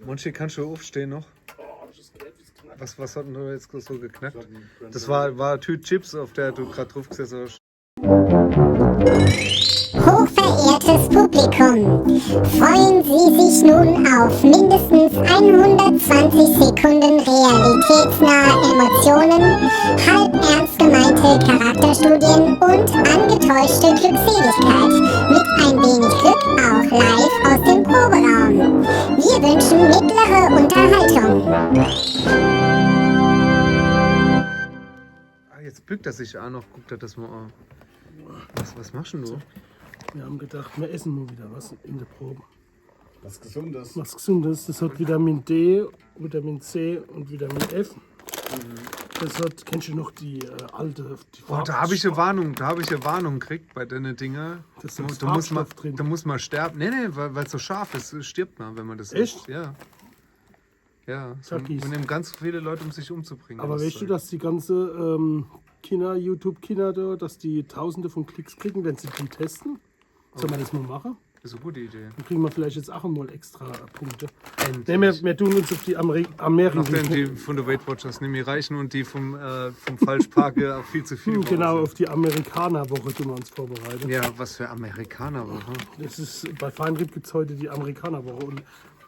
Monchi, kannst du aufstehen noch? Was hat denn da jetzt so geknackt? Das war Tüte Chips, auf der du gerade drauf gesessen hast. Hochverehrtes Publikum, freuen Sie sich nun auf mindestens 120 Sekunden realitätsnahe Emotionen, halb ernst gemeinte Charakterstudien und angetäuschte Glückseligkeit. Mit ein wenig Glück auch live aus dem Proberaum. Wir wünschen mittlere Unterhaltung. Jetzt bückt er sich auch noch, guckt er das mal an. Was machst denn du? Wir haben gedacht, wir essen mal wieder was in der Probe. Was Gesundes. Was Gesundes. Das hat Vitamin D, Vitamin C und Vitamin F. Das hat, kennst du noch die alte... Die Da habe ich eine Warnung gekriegt bei den Dinger. Das Da ist muss man, Farbstoff drin. da muss man sterben. Nee, weil es so scharf ist, stirbt man, wenn man das Echt? isst. Ja. Ja, Sag wir nehmen ganz viele Leute, um sich umzubringen. Aber weißt du, dass die ganze YouTube-Kinder da, dass die Tausende von Klicks kriegen, wenn sie die testen? Sollen wir das mal machen? Das ist eine gute Idee. Dann kriegen wir vielleicht jetzt auch mal extra Punkte. Endlich. Nee, wir tun uns auf die Amerikaner. Nachdem die von der Weight Watchers nämlich reichen und die vom Falschparke auch viel zu viel Genau, sind. auf die Amerikanerwoche tun wir uns vorbereiten. Ja, was für Amerikaner. Das ist, bei Feinrieb gibt es heute die Amerikanerwoche. Und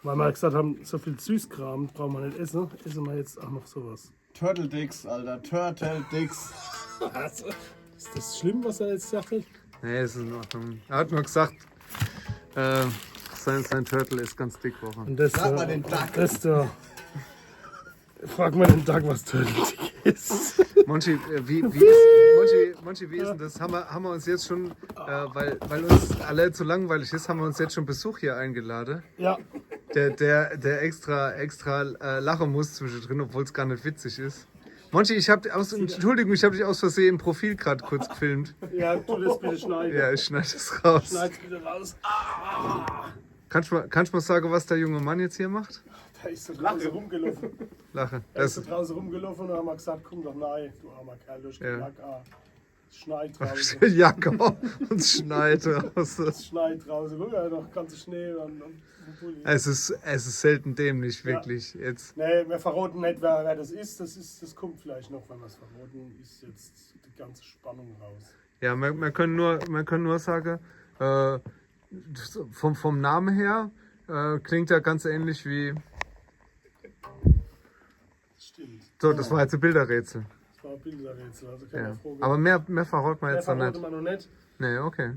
weil wir gesagt haben, so viel Süßkram brauchen wir nicht essen wir jetzt auch noch sowas. Turtle Dicks, Alter. Turtle Dicks. Also, ist das schlimm, was er jetzt sagt? Nee, ist in Ordnung. Er hat nur gesagt, sein Turtle ist ganz dick. Woche. Und das, Frag mal den Duck. Das da. Frag mal den Duck, was Turtle Dick ist. Monchi, wie ist denn das? Haben wir uns jetzt schon, weil uns alle zu langweilig ist, haben wir uns jetzt schon Besuch hier eingeladen. Ja, Der extra lachen muss zwischendrin, obwohl es gar nicht witzig ist. Monchi, Entschuldigung, ich habe dich aus Versehen im Profil gerade kurz gefilmt. ja, tu das bitte schneiden. Ja, ich schneide es raus. Schneid's bitte raus. Kannst du mal sagen, was der junge Mann jetzt hier macht? Da ist so draußen rumgelaufen. Lache. Da ist so draußen rumgelaufen und haben wir gesagt, komm doch nein, du armer Kerl, durch den Lack. Es schneit draußen. Jacke und es schneit raus. Es schneit draußen. Guck mal, noch ganze Schnee und Pulli. Es ist selten dämlich, wirklich. Jetzt. Nee, wir verraten nicht, wer das ist. Das kommt vielleicht noch, wenn wir es verraten, ist jetzt die ganze Spannung raus. Ja, wir können nur sagen, vom Namen her klingt er ganz ähnlich wie. Stimmt. So, das war jetzt ein Bilderrätsel. Das war ein Bilderrätsel, also keine Ja. Frage. Aber mehr verraten wir Mehr jetzt noch verraten nicht. wir noch nicht. Nee, okay.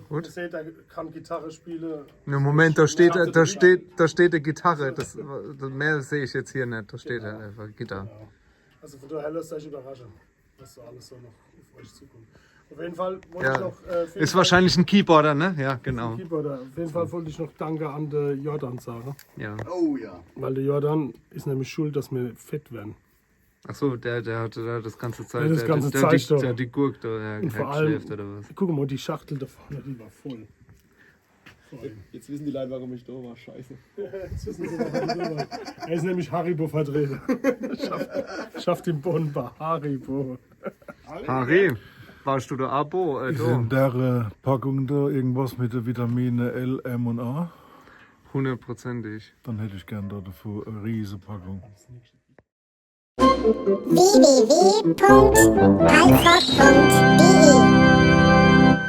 Gut. Ihr seht, er kann Gitarre spielen. No, Moment, da steht eine Gitarre. Das mehr sehe ich jetzt hier nicht. Da steht einfach Gitarre. Ja. Also von daher lasst euch überraschen, was so alles so noch auf euch zukommt. Auf jeden Fall wollte ich Ja. noch... Ist wahrscheinlich ein Keyboarder, ne? Ja, genau. Keyboarder. Auf jeden Fall wollte ich noch Danke an den Jordan sagen. Ja. Oh ja. Weil der Jordan ist nämlich schuld, dass wir fett werden. Achso, der hat da das ganze Zeit. Ja, das ganze Zeit doch. der hat die Gurke da Und vor allem, geschläft oder was. guck mal, die Schachtel da vorne, die war voll. Jetzt wissen die Leute, warum ich da war. Scheiße. Jetzt wissen Sie, warum ich so war. Er ist nämlich Haribo-Vertreter. Schafft den Bonn bei Haribo. Harry, warst du da Abo? Ist in der Packung da irgendwas mit den Vitamine L, M und A? 100%ig. Dann hätte ich gern da dafür eine riesige Packung. www.balzrock.de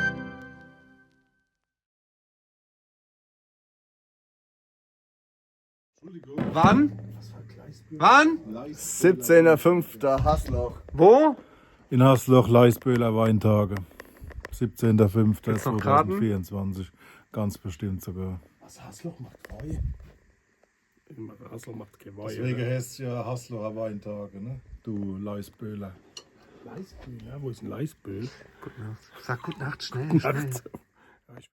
Wann? Wann? 17.05. Hassloch. Wo? In Hasloch, Leisböhler Weintage. Gibt's noch Karten? 17.05.2024. Ganz bestimmt sogar. Was Hasloch macht Freude? Hasloch macht Geweih. Deswegen heißt es ja Haslocher Weintage, ne? Du Leisböhler. Leisbühl, ja, wo ist ein Leisbühl? Gute Nacht. Sag gute Nacht, schnell. Nacht.